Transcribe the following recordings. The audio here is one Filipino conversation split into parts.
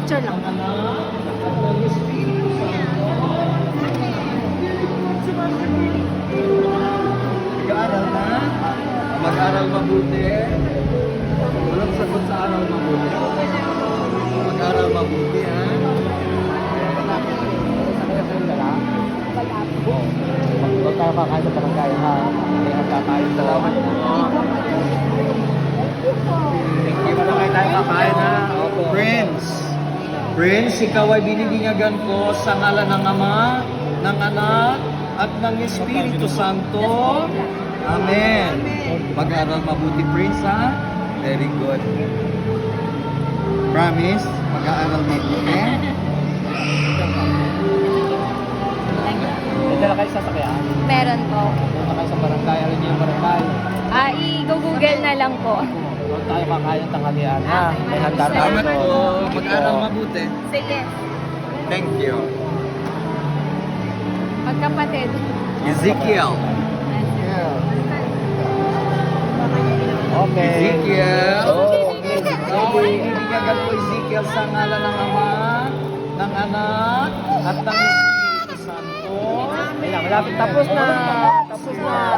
Picture lang. Mag-aaral na. Mag-aaral mabuti. Walang sagot sa aral mabuti. Mag-aaral mabuti, ha? Huwag tayo kakain sa barangay, ha? May handa tayo. Salamat po. Thank you. Barangay tayo kakain, ha? Prince. Prince, ikaw ay binibinyagan ko sa ngalan ng Ama, ng Anak, at ng Espiritu Santo. Amen. Mag-aaral mabuti, Prince, ha? Very good. Promise, mag-aaral mabuti. May dala kayo sasakyan? Meron po. Punta kayo sa barangay. Alam niyo yung barangay? I-google na lang po. Doon tayo kakain ng tanghalian, ha? May handa tayo. Salamat po. Mag-aaral mabuti. Sige. Thank you. Magkapatid. Ezekiel. Okay. Ezekiel. Okay. Ikaw ay ibigyan ko Ezekiel sa ngalan ng Ama, ng Anak, at ng Espiritu Santo. Ayun, malapit. Tapos na. Tapos na.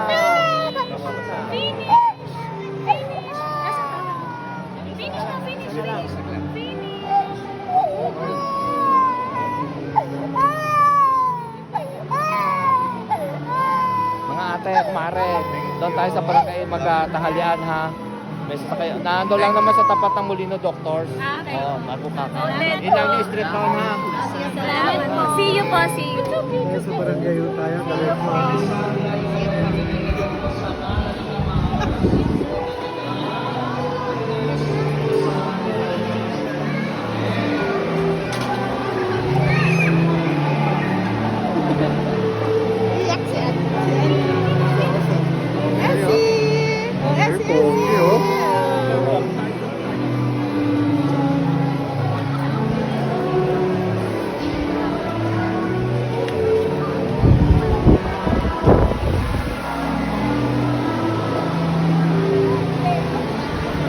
Mga ate, kumare, doon tayo sa barangay magtanghalian, ha? May sasakay. Nando lang naman sa tapat ng Molino Doctors. Okay. Oo, bago kakain. Ulit. Yun lang yung street down, ha? Salamat po. See you po. See you. Sa barangay tayo.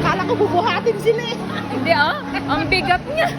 Kala ko bubuhatin sila eh. Hindi ah. Ang bigat niya.